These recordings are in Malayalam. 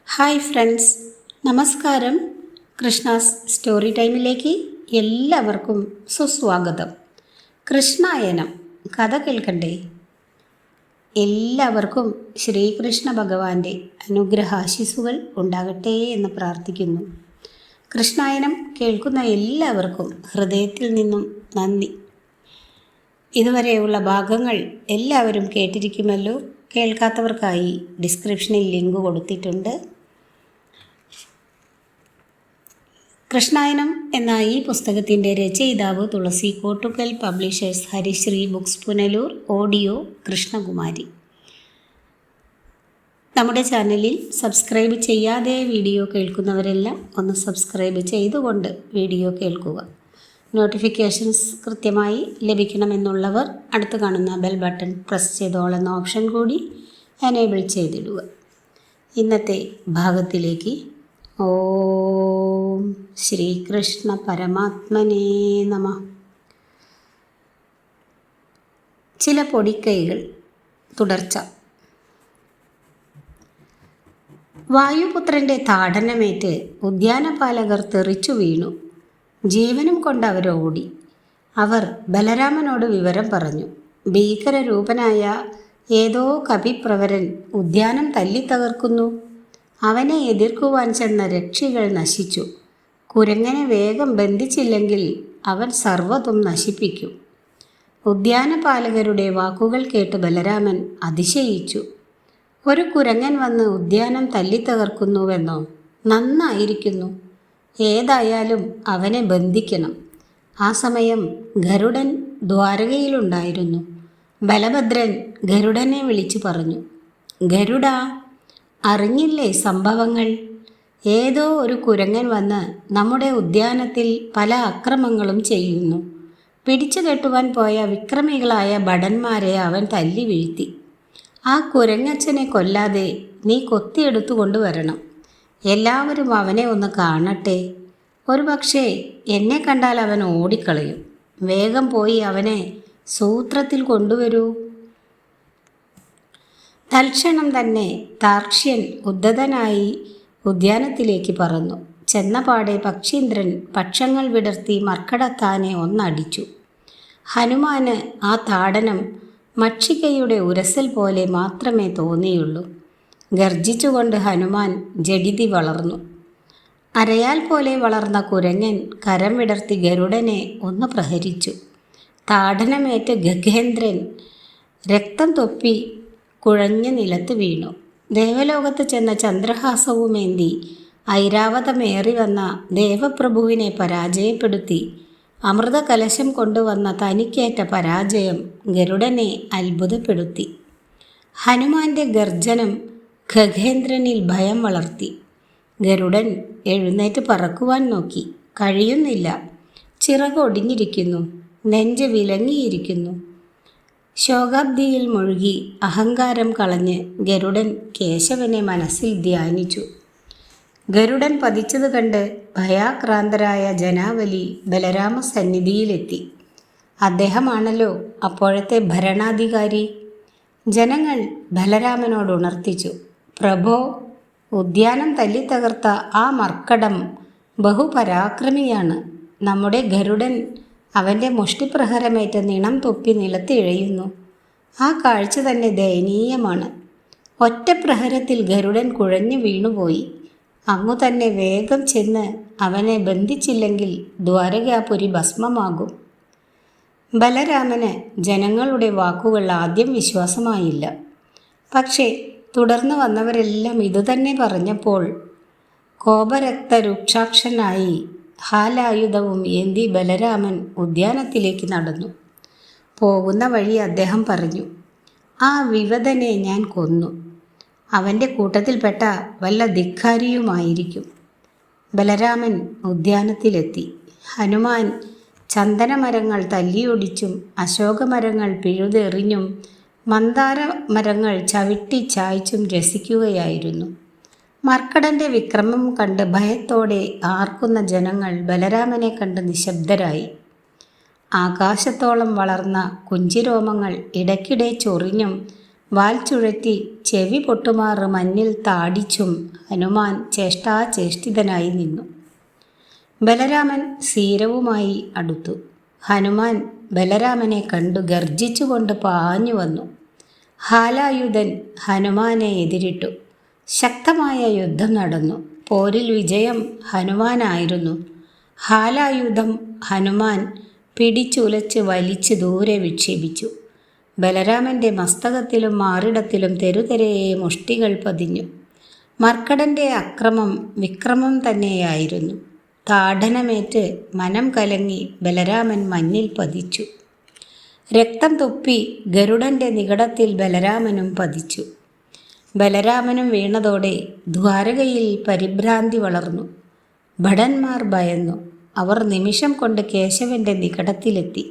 ഹായ് ഫ്രണ്ട്സ്, നമസ്കാരം. കൃഷ്ണാസ് സ്റ്റോറി ടൈമിലേക്ക് എല്ലാവർക്കും സുസ്വാഗതം. കൃഷ്ണായനം കഥ കേൾക്കണ്ടേ? എല്ലാവർക്കും ശ്രീകൃഷ്ണ ഭഗവാന്റെ അനുഗ്രഹാശിസുകൾ ഉണ്ടാകട്ടെ എന്ന് പ്രാർത്ഥിക്കുന്നു. കൃഷ്ണായനം കേൾക്കുന്ന എല്ലാവർക്കും ഹൃദയത്തിൽ നിന്നും നന്ദി. ഇതുവരെയുള്ള ഭാഗങ്ങൾ എല്ലാവരും കേട്ടിരിക്കുമല്ലോ. കേൾക്കാത്തവർക്കായി ഡിസ്ക്രിപ്ഷനിൽ ലിങ്ക് കൊടുത്തിട്ടുണ്ട്. കൃഷ്ണായനം എന്ന ഈ പുസ്തകത്തിൻ്റെ രചയിതാവ് തുളസി കോട്ടുക്കൽ, പബ്ലിഷേഴ്സ് ഹരിശ്രീ ബുക്സ് പുനലൂർ, ഓഡിയോ കൃഷ്ണകുമാരി. നമ്മുടെ ചാനലിൽ സബ്സ്ക്രൈബ് ചെയ്യാതെ വീഡിയോ കേൾക്കുന്നവരെല്ലാം ഒന്ന് സബ്സ്ക്രൈബ് ചെയ്തുകൊണ്ട് വീഡിയോ കേൾക്കുക. നോട്ടിഫിക്കേഷൻസ് കൃത്യമായി ലഭിക്കണമെന്നുള്ളവർ അടുത്ത് കാണുന്ന ബെൽ ബട്ടൺ പ്രസ് ചെയ്തോളെന്ന ഓപ്ഷൻ കൂടി എനേബിൾ ചെയ്തിടുക. ഇന്നത്തെ ഭാഗത്തിലേക്ക്. ഓം ശ്രീകൃഷ്ണ പരമാത്മനേ നമഃ. ചില പൊടിക്കൈകൾ. തുടർച്ച. വായുപുത്രൻ്റെ താടനമേറ്റ് ഉദ്യാനപാലകർ തെറിച്ചു വീണു. ജീവനും കൊണ്ട് അവരോടി. അവർ ബലരാമനോട് വിവരം പറഞ്ഞു. ഭീകരരൂപനായ ഏതോ കപിപ്രവരൻ ഉദ്യാനം തല്ലിത്തകർക്കുന്നു. അവനെ എതിർക്കുവാൻ ചെന്ന രക്ഷികൾ നശിച്ചു. കുരങ്ങനെ വേഗം ബന്ധിച്ചില്ലെങ്കിൽ അവൻ സർവ്വതും നശിപ്പിക്കും. ഉദ്യാനപാലകരുടെ വാക്കുകൾ കേട്ട് ബലരാമൻ അതിശയിച്ചു. ഒരു കുരങ്ങൻ വന്ന് ഉദ്യാനം തല്ലിത്തകർക്കുന്നുവെന്നോ? നന്നായിരിക്കുന്നു. ഏതായാലും അവനെ ബന്ധിക്കണം. ആ സമയം ഗരുഡൻ ദ്വാരകയിലുണ്ടായിരുന്നു. ബലഭദ്രൻ ഗരുഡനെ വിളിച്ചു പറഞ്ഞു, ഗരുഡാ, അറിഞ്ഞില്ലേ സംഭവങ്ങൾ? ഏതോ ഒരു കുരങ്ങൻ വന്ന് നമ്മുടെ ഉദ്യാനത്തിൽ പല അക്രമങ്ങളും ചെയ്യുന്നു. പിടിച്ചു കെട്ടുവാൻ പോയ വിക്രമികളായ ഭടന്മാരെ അവൻ തല്ലി വീഴ്ത്തി. ആ കുരങ്ങച്ചനെ കൊല്ലാതെ നീ കൊത്തിയെടുത്തു കൊണ്ടുവരണം. എല്ലാവരും അവനെ ഒന്ന് കാണട്ടെ. ഒരു പക്ഷേ എന്നെ കണ്ടാൽ അവൻ ഓടിക്കളയും. വേഗം പോയി അവനെ സൂത്രത്തിൽ കൊണ്ടുവരൂ. തൽക്ഷണം തന്നെ താർക്ഷ്യൻ ഉദ്ധതനായി ഉദ്യാനത്തിലേക്ക് പറന്നു. ചെന്നപാടെ പക്ഷീന്ദ്രൻ പക്ഷങ്ങൾ വിടർത്തി മർക്കടത്താനെ ഒന്നടിച്ചു. ഹനുമാന് ആ താടനം മക്ഷികയുടെ ഉരസൽ പോലെ മാത്രമേ തോന്നിയുള്ളൂ. ഗർജിച്ചുകൊണ്ട് ഹനുമാൻ ജഡിതി വളർന്നു. അരയാൽ പോലെ വളർന്ന കുരങ്ങൻ കരം വിടർത്തി ഗരുഡനെ ഒന്ന് പ്രഹരിച്ചു. താടനമേറ്റ് ഗഗേന്ദ്രൻ രക്തം തൊപ്പി കുഴഞ്ഞ് നിലത്ത് വീണു. ദേവലോകത്ത് ചെന്ന ചന്ദ്രഹാസവുമേന്തി ഐരാവതമേറി വന്ന ദേവപ്രഭുവിനെ പരാജയപ്പെടുത്തി അമൃതകലശം കൊണ്ടുവന്ന തനിക്കേറ്റ പരാജയം ഗരുഡനെ അത്ഭുതപ്പെടുത്തി. ഹനുമാന്റെ ഗർജനം ഗഗേന്ദ്രനിൽ ഭയം വളർത്തി. ഗരുഡൻ എഴുന്നേറ്റ് പറക്കുവാൻ നോക്കി. കഴിയുന്നില്ല. ചിറകൊടിഞ്ഞിരിക്കുന്നു. നെഞ്ച് വിലങ്ങിയിരിക്കുന്നു. ശോകാബ്ദിയിൽ മുഴുകി അഹങ്കാരം കളഞ്ഞ് ഗരുഡൻ കേശവനെ മനസ്സിൽ ധ്യാനിച്ചു. ഗരുഡൻ പതിച്ചത് കണ്ട് ഭയാക്രാന്തരായ ജനാവലി ബലരാമ സന്നിധിയിലെത്തി. അദ്ദേഹമാണല്ലോ അപ്പോഴത്തെ ഭരണാധികാരി. ജനങ്ങൾ ബലരാമനോട് ഉണർത്തിച്ചു, പ്രഭോ, ഉദ്യാനം തല്ലിത്തകർത്ത ആ മർക്കടം ബഹുപരാക്രമിയാണ്. നമ്മുടെ ഗരുഡൻ അവൻ്റെ മുഷ്ടിപ്രഹരമേറ്റ് നിണം തൊപ്പി നിലത്തിഴയുന്നു. ആ കാഴ്ച തന്നെ ദയനീയമാണ്. ഒറ്റ പ്രഹരത്തിൽ ഗരുഡൻ കുഴഞ്ഞു വീണുപോയി. അങ്ങു തന്നെ വേഗം ചെന്ന് അവനെ ബന്ധിച്ചില്ലെങ്കിൽ ദ്വാരകാപുരി ഭസ്മമാകും. ബലരാമന് ജനങ്ങളുടെ വാക്കുകൾ ആദ്യം വിശ്വാസമായില്ല. പക്ഷേ തുടർന്ന് വന്നവരെല്ലാം ഇതുതന്നെ പറഞ്ഞപ്പോൾ കോപരക്തരൂക്ഷാക്ഷനായി ഹാലായുധവും ഏന്തി ബലരാമൻ ഉദ്യാനത്തിലേക്ക് നടന്നു. പോകുന്ന വഴി അദ്ദേഹം പറഞ്ഞു, ആ വിവദനെ ഞാൻ കൊന്നു. അവൻ്റെ കൂട്ടത്തിൽപ്പെട്ട വല്ല ധിക്കാരിയുമായിരിക്കും. ബലരാമൻ ഉദ്യാനത്തിലെത്തി. ഹനുമാൻ ചന്ദനമരങ്ങൾ തല്ലിയൊടിച്ചും അശോകമരങ്ങൾ പിഴുതെറിഞ്ഞും മന്ദാര മരങ്ങൾ ചവിട്ടി ചായ്ച്ചും രസിക്കുകയായിരുന്നു. മർക്കടൻ്റെ വിക്രമം കണ്ട് ഭയത്തോടെ ആർക്കുന്ന ജനങ്ങൾ ബലരാമനെ കണ്ട് നിശബ്ദരായി. ആകാശത്തോളം വളർന്ന കുഞ്ചിരോമങ്ങൾ ഇടയ്ക്കിടെ ചൊറിഞ്ഞും വാൽ ചുഴറ്റി ചെവി പൊട്ടുമാറ് മഞ്ഞിൽ താടിച്ചും ഹനുമാൻ ചേഷ്ടാചേഷ്ടിതനായി നിന്നു. ബലരാമൻ സീരവുമായി അടുത്തു. ഹനുമാൻ ബലരാമനെ കണ്ടു ഗർജിച്ചുകൊണ്ട് പാഞ്ഞു വന്നു. ഹാലായുധൻ ഹനുമാനെ എതിരിട്ടു. ശക്തമായ യുദ്ധം നടന്നു. പോരിൽ വിജയം ഹനുമാനായിരുന്നു. ഹാലായുധം ഹനുമാൻ പിടിച്ചുലച്ച് വലിച്ച് ദൂരെ വിക്ഷേപിച്ചു. ബലരാമൻ്റെ മസ്തകത്തിലും മാറിടത്തിലും തെരുതെരയെ മുഷ്ടികൾ പതിഞ്ഞു. മർക്കടൻ്റെ അക്രമം വിക്രമം തന്നെയായിരുന്നു. താഡനമേറ്റ് മനം കലങ്ങി ബലരാമൻ മഞ്ഞിൽ പതിച്ചു. രക്തം തുപ്പി ഗരുഡൻ്റെ നികടത്തിൽ ബലരാമനും പതിച്ചു. ബലരാമനും വീണതോടെ ദ്വാരകയിൽ പരിഭ്രാന്തി വളർന്നു. ഭടന്മാർ ഭയന്നു. അവർ നിമിഷം കൊണ്ട് കേശവൻ്റെ നികടത്തിലെത്തി.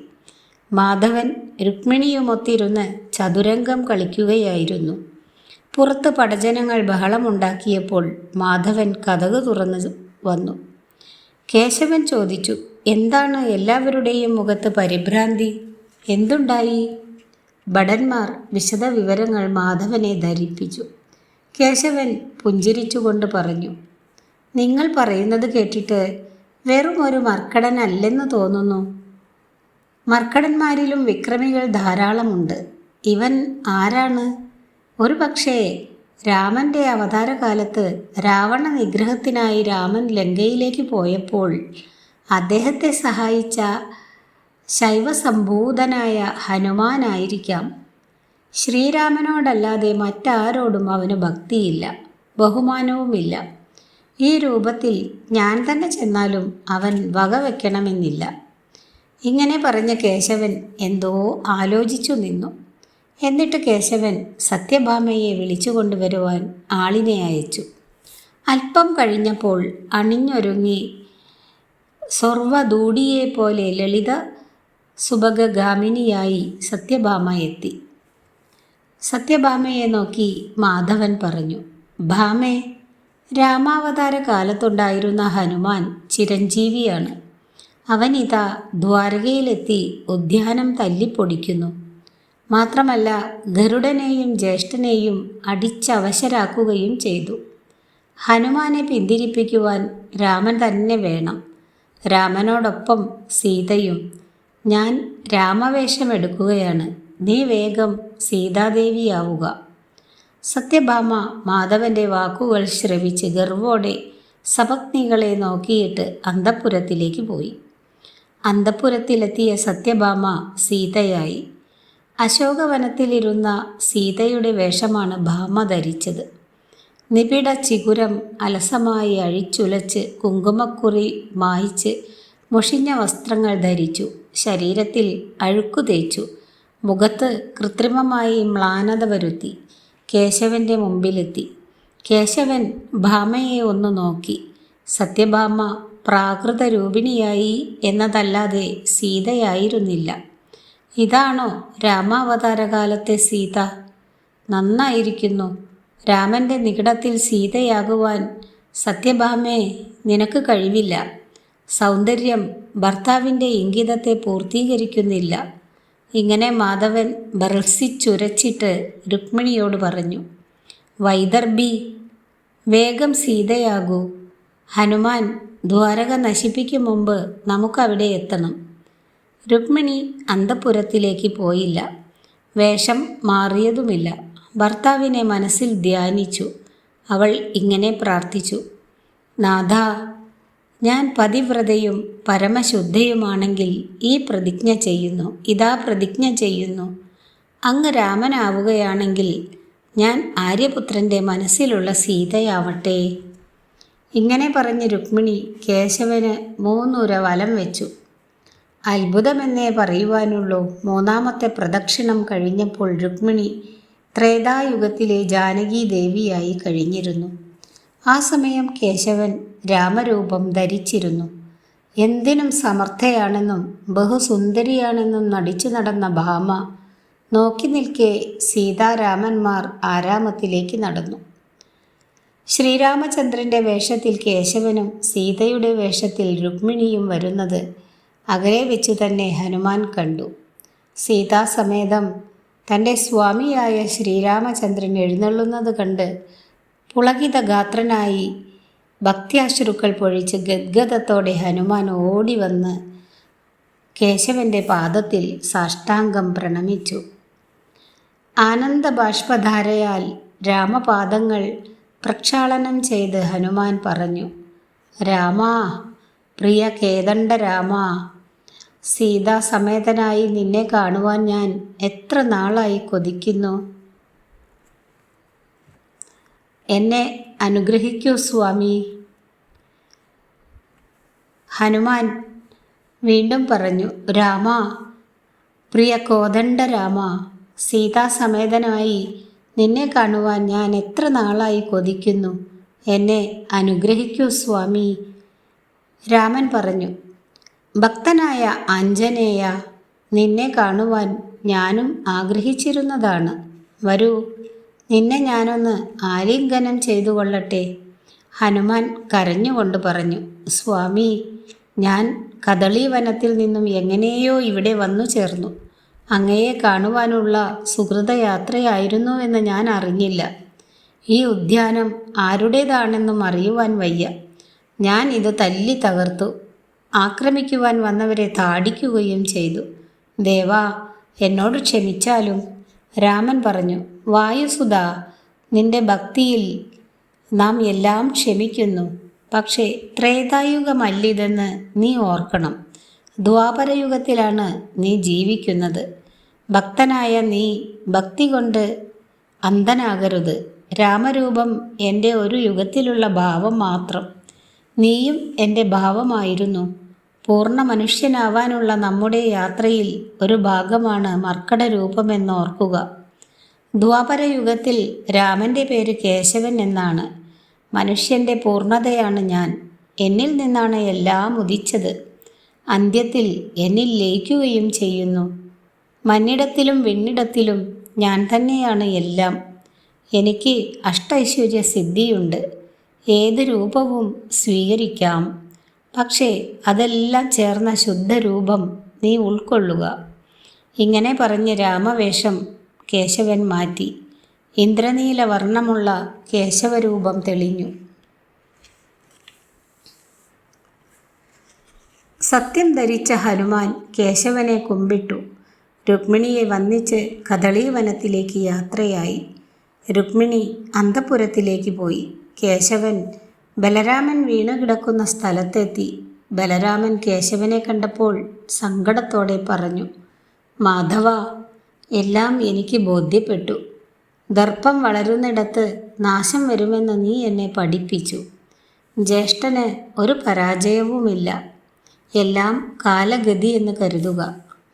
മാധവൻ രുക്മിണിയുമൊത്തിരുന്ന് ചതുരംഗം കളിക്കുകയായിരുന്നു. പുറത്ത് പടജനങ്ങൾ ബഹളമുണ്ടാക്കിയപ്പോൾ മാധവൻ കതക് തുറന്നു വന്നു. കേശവൻ ചോദിച്ചു, എന്താണ് എല്ലാവരുടെയും മുഖത്ത് പരിഭ്രാന്തി? എന്തുണ്ടായി? ഭടന്മാർ വിശദവിവരങ്ങൾ മാധവനെ ധരിപ്പിച്ചു. കേശവൻ പുഞ്ചിരിച്ചുകൊണ്ട് പറഞ്ഞു, നിങ്ങൾ പറയുന്നത് കേട്ടിട്ട് വെറും ഒരു മർക്കടനല്ലെന്ന് തോന്നുന്നു. മർക്കടന്മാരിലും വിക്രമികൾ ധാരാളമുണ്ട്. ഇവൻ ആരാണ്? ഒരു പക്ഷേ രാമൻ്റെ അവതാരകാലത്ത് രാവണ നിഗ്രഹത്തിനായി രാമൻ ലങ്കയിലേക്ക് പോയപ്പോൾ അദ്ദേഹത്തെ സഹായിച്ച ശൈവസംഭൂതനായ ഹനുമാനായിരിക്കാം. ശ്രീരാമനോടല്ലാതെ മറ്റാരോടും അവന് ഭക്തിയില്ല, ബഹുമാനവുമില്ല. ഈ രൂപത്തിൽ ഞാൻ തന്നെ ചെന്നാലും അവൻ വകവെക്കണമെന്നില്ല. ഇങ്ങനെ പറഞ്ഞ കേശവൻ എന്തോ ആലോചിച്ചു നിന്നു. എന്നിട്ട് കേശവൻ സത്യഭാമയെ വിളിച്ചുകൊണ്ടുവരുവാൻ ആളിനെ അയച്ചു. അല്പം കഴിഞ്ഞപ്പോൾ അണിഞ്ഞൊരുങ്ങി സ്വർവദൂഡിയെപ്പോലെ ലളിത സുഭഗാമിനിയായി സത്യഭാമ എത്തി. സത്യഭാമയെ നോക്കി മാധവൻ പറഞ്ഞു, ഭാമേ, രാമാവതാര കാലത്തുണ്ടായിരുന്ന ഹനുമാൻ ചിരഞ്ജീവിയാണ്. അവനിതാ ദ്വാരകയിലെത്തി ഉദ്യാനം തല്ലിപ്പൊടിക്കുന്നു. മാത്രമല്ല ഗരുഡനെയും ജ്യേഷ്ഠനെയും അടിച്ചവശരാക്കുകയും ചെയ്തു. ഹനുമാനെ പിന്തിരിപ്പിക്കുവാൻ രാമൻ തന്നെ വേണം. രാമനോടൊപ്പം സീതയും. ഞാൻ രാമവേഷമെടുക്കുകയാണ്. നീ വേഗം സീതാദേവിയാവുക. സത്യഭാമ മാധവൻ്റെ വാക്കുകൾ ശ്രവിച്ച് ഗർവോടെ സപത്നികളെ നോക്കിയിട്ട് അന്തഃപുരത്തിലേക്ക് പോയി. അന്തഃപുരത്തിലെത്തിയ സത്യഭാമ സീതയായി. അശോകവനത്തിലിരുന്ന സീതയുടെ വേഷമാണ് ഭാമ ധരിച്ചത്. നിബിഡ ചിഗുരം അലസമായി അഴിച്ചുലച്ച് കുങ്കുമക്കുറി മായിച്ച് മുഷിഞ്ഞ വസ്ത്രങ്ങൾ ധരിച്ചു. ശരീരത്തിൽ അഴുക്കു തേച്ചു. മുഖത്ത് കൃത്രിമമായി മ്ലാനത വരുത്തി. കേശവൻ്റെ മുമ്പിലെത്തി. കേശവൻ ഭാമയെ ഒന്ന് നോക്കി. സത്യഭാമ പ്രാകൃത രൂപിണിയായി എന്നതല്ലാതെ സീതയായിരുന്നില്ല. ഇതാണോ രാമാവതാരകാലത്തെ സീത? നന്നായിരിക്കുന്നു. രാമൻ്റെ നികടത്തിൽ സീതയാകുവാൻ സത്യഭാമേ നിനക്ക് കഴിവില്ല. സൗന്ദര്യം ഭർത്താവിൻ്റെ ഇംഗിതത്തെ പൂർത്തീകരിക്കുന്നില്ല. ഇങ്ങനെ മാധവൻ ഭർസിച്ചുരച്ചിട്ട് രുക്മിണിയോട് പറഞ്ഞു, വൈദർഭി, വേഗം സീതയാകൂ. ഹനുമാൻ ദ്വാരക നശിപ്പിക്കും മുമ്പ് നമുക്കവിടെ എത്തണം. രുക്മിണി അന്തഃപുരത്തിലേക്ക് പോയില്ല. വേഷം മാറിയതുമില്ല. ഭർത്താവിനെ മനസ്സിൽ ധ്യാനിച്ചു. അവൾ ഇങ്ങനെ പ്രാർത്ഥിച്ചു, നാഥ, ഞാൻ പതിവ്രതയും പരമശുദ്ധയുമാണെങ്കിൽ ഈ പ്രതിജ്ഞ ചെയ്യുന്നു, ഇതാ പ്രതിജ്ഞ ചെയ്യുന്നു. അങ്ങ് രാമനാവുകയാണെങ്കിൽ ഞാൻ ആര്യപുത്രൻ്റെ മനസ്സിലുള്ള സീതയാവട്ടെ. ഇങ്ങനെ പറഞ്ഞ് രുക്മിണി കേശവന് 3 ഉര വലം വെച്ചു. അത്ഭുതമെന്നേ പറയുവാനുള്ളൂ. 3ാമത്തെ പ്രദക്ഷിണം കഴിഞ്ഞപ്പോൾ രുക്മിണി ത്രേതായുഗത്തിലെ ജാനകി ദേവിയായി കഴിഞ്ഞിരുന്നു. ആ സമയം കേശവൻ രാമരൂപം ധരിച്ചിരുന്നു. എന്തിനും സമർത്ഥയാണെന്നും ബഹുസുന്ദരിയാണെന്നും നടിച്ചു നടന്ന ഭാമ നോക്കി നിൽക്കെ സീതാരാമന്മാർ ആരാമത്തിലേക്ക് നടന്നു. ശ്രീരാമചന്ദ്രൻ്റെ വേഷത്തിൽ കേശവനും സീതയുടെ വേഷത്തിൽ രുക്മിണിയും വരുന്നത് അകലെ വെച്ചു തന്നെ ഹനുമാൻ കണ്ടു. സീതാസമേതം തൻ്റെ സ്വാമിയായ ശ്രീരാമചന്ദ്രൻ എഴുന്നള്ളുന്നത് കണ്ട് പുളകിതഗാത്രനായി ഭക്ത്യാശ്രുക്കൾ പൊഴിച്ച് ഗദ്ഗദത്തോടെ ഹനുമാൻ ഓടി വന്ന് കേശവൻ്റെ പാദത്തിൽ സാഷ്ടാംഗം പ്രണമിച്ചു. ആനന്ദബാഷ്പധാരയാൽ രാമപാദങ്ങൾ പ്രക്ഷാളനം ചെയ്ത് ഹനുമാൻ പറഞ്ഞു: രാമാ, പ്രിയ കേദണ്ഡ രാമാ, സീതാസമേതനായി നിന്നെ കാണുവാൻ ഞാൻ എത്ര നാളായി കൊതിക്കുന്നു. എന്നെ അനുഗ്രഹിക്കൂ സ്വാമി. ഹനുമാൻ വീണ്ടും പറഞ്ഞു: രാമാ, പ്രിയ കോദണ്ഡ രാമാ, സീതാസമേതനായി നിന്നെ കാണുവാൻ ഞാൻ എത്ര നാളായി കൊതിക്കുന്നു. എന്നെ അനുഗ്രഹിക്കൂ സ്വാമി. രാമൻ പറഞ്ഞു: ഭക്തനായ ആഞ്ജനേയ, നിന്നെ കാണുവാൻ ഞാനും ആഗ്രഹിച്ചിരുന്നതാണ്. വരൂ, നിന്നെ ഞാനൊന്ന് ആലിംഗനം ചെയ്തു കൊള്ളട്ടെ. ഹനുമാൻ കരഞ്ഞുകൊണ്ട് പറഞ്ഞു: സ്വാമി, ഞാൻ കദളീവനത്തിൽ നിന്നും എങ്ങനെയോ ഇവിടെ വന്നു ചേർന്നു. അങ്ങയെ കാണുവാനുള്ള സുഹൃതയാത്രയായിരുന്നുവെന്ന് ഞാൻ അറിഞ്ഞില്ല. ഈ ഉദ്യാനം ആരുടേതാണെന്നും അറിയുവാൻ വയ്യ. ഞാൻ ഇത് തല്ലി തകർത്തു. ആക്രമിക്കുവാൻ വന്നവരെ താടിക്കുകയും ചെയ്തു. ദേവാ, എന്നോട് ക്ഷമിച്ചാലും. രാമൻ പറഞ്ഞു: വായുസുത, നിന്റെ ഭക്തിയിൽ നാം എല്ലാം ക്ഷമിക്കുന്നു. പക്ഷേ ത്രേതായുഗമല്ലിതെന്ന് നീ ഓർക്കണം. ദ്വാപരയുഗത്തിലാണ് നീ ജീവിക്കുന്നത്. ഭക്തനായ നീ ഭക്തി കൊണ്ട് അന്ധനാകരുത്. രാമരൂപം എൻ്റെ ഒരു യുഗത്തിലുള്ള ഭാവം മാത്രം. നീയും എൻ്റെ ഭാവമായിരുന്നു. പൂർണ്ണ മനുഷ്യനാവാനുള്ള നമ്മുടെ യാത്രയിൽ ഒരു ഭാഗമാണ് മർക്കട രൂപമെന്നോർക്കുക. ദ്വാപരയുഗത്തിൽ രാമൻ്റെ പേര് കേശവൻ എന്നാണ്. മനുഷ്യൻ്റെ പൂർണ്ണതയാണ് ഞാൻ. എന്നിൽ നിന്നാണ് എല്ലാം ഉദിച്ചത്. അന്ത്യത്തിൽ എന്നിൽ ലയിക്കുകയും ചെയ്യുന്നു. മണ്ണിടത്തിലും വിണ്ണിടത്തിലും ഞാൻ തന്നെയാണ് എല്ലാം. എനിക്ക് അഷ്ടൈശ്വര്യ സിദ്ധിയുണ്ട്. ഏത് രൂപവും സ്വീകരിക്കാം. പക്ഷേ അതെല്ലാം ചേർന്ന ശുദ്ധരൂപം നീ ഉൾക്കൊള്ളുക. ഇങ്ങനെ പറഞ്ഞ് രാമവേഷം കേശവൻ മാറ്റി. ഇന്ദ്രനീല വർണ്ണമുള്ള കേശവരൂപം തെളിഞ്ഞു. സത്യം ധരിച്ച ഹനുമാൻ കേശവനെ കുമ്പിട്ടു. രുക്മിണിയെ വന്ദിച്ച് കദളീവനത്തിലേക്ക് യാത്രയായി. രുക്മിണി അന്തഃപുരത്തിലേക്ക് പോയി. കേശവൻ ബലരാമൻ വീണുകിടക്കുന്ന സ്ഥലത്തെത്തി. ബലരാമൻ കേശവനെ കണ്ടപ്പോൾ സങ്കടത്തോടെ പറഞ്ഞു: മാധവ, എല്ലാം എനിക്ക് ബോധ്യപ്പെട്ടു. ദർപ്പം വളരുന്നിടത്ത് നാശം വരുമെന്ന് നീ എന്നെ പഠിപ്പിച്ചു. ജ്യേഷ്ഠന് ഒരു പരാജയവുമില്ല. എല്ലാം കാലഗതി എന്ന് കരുതുക.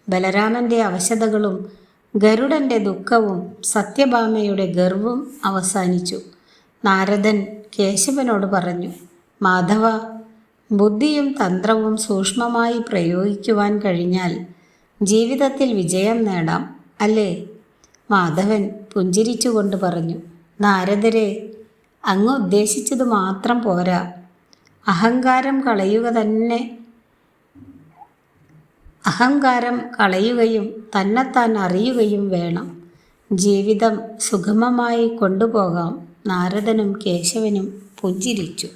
ബലരാമൻ്റെ അവശതകളും ഗരുഡൻ്റെ ദുഃഖവും സത്യഭാമയുടെ ഗർവവും അവസാനിച്ചു. നാരദൻ കേശവനോട് പറഞ്ഞു: മാധവ, ബുദ്ധിയും തന്ത്രവും സൂക്ഷ്മമായി പ്രയോഗിക്കുവാൻ കഴിഞ്ഞാൽ ജീവിതത്തിൽ വിജയം നേടാം, അല്ലേ? മാധവൻ പുഞ്ചിരിച്ചുകൊണ്ട് പറഞ്ഞു: നാരദരെ, അങ്ങ് ഉദ്ദേശിച്ചത് മാത്രം പോരാ. അഹങ്കാരം കളയുകയും തന്നെത്താൻ അറിയുകയും വേണം. ജീവിതം സുഗമമായി കൊണ്ടുപോകാം. നാരദനും കേശവനും പുഞ്ചിരിച്ചു.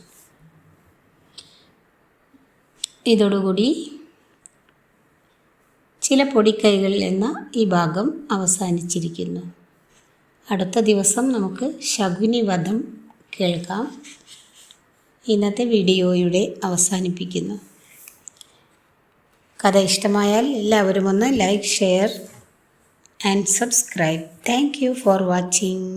ഇതോടുകൂടി ചില പൊടിക്കൈകൾ എന്ന ഈ ഭാഗം അവസാനിച്ചിരിക്കുന്നു. അടുത്ത ദിവസം നമുക്ക് ശകുനി വധം കേൾക്കാം. ഇന്നത്തെ വീഡിയോയുടെ അവസാനിപ്പിക്കുന്നു. കഥ ഇഷ്ടമായാൽ എല്ലാവരും ഒന്ന് like, share and subscribe. Thank you for watching.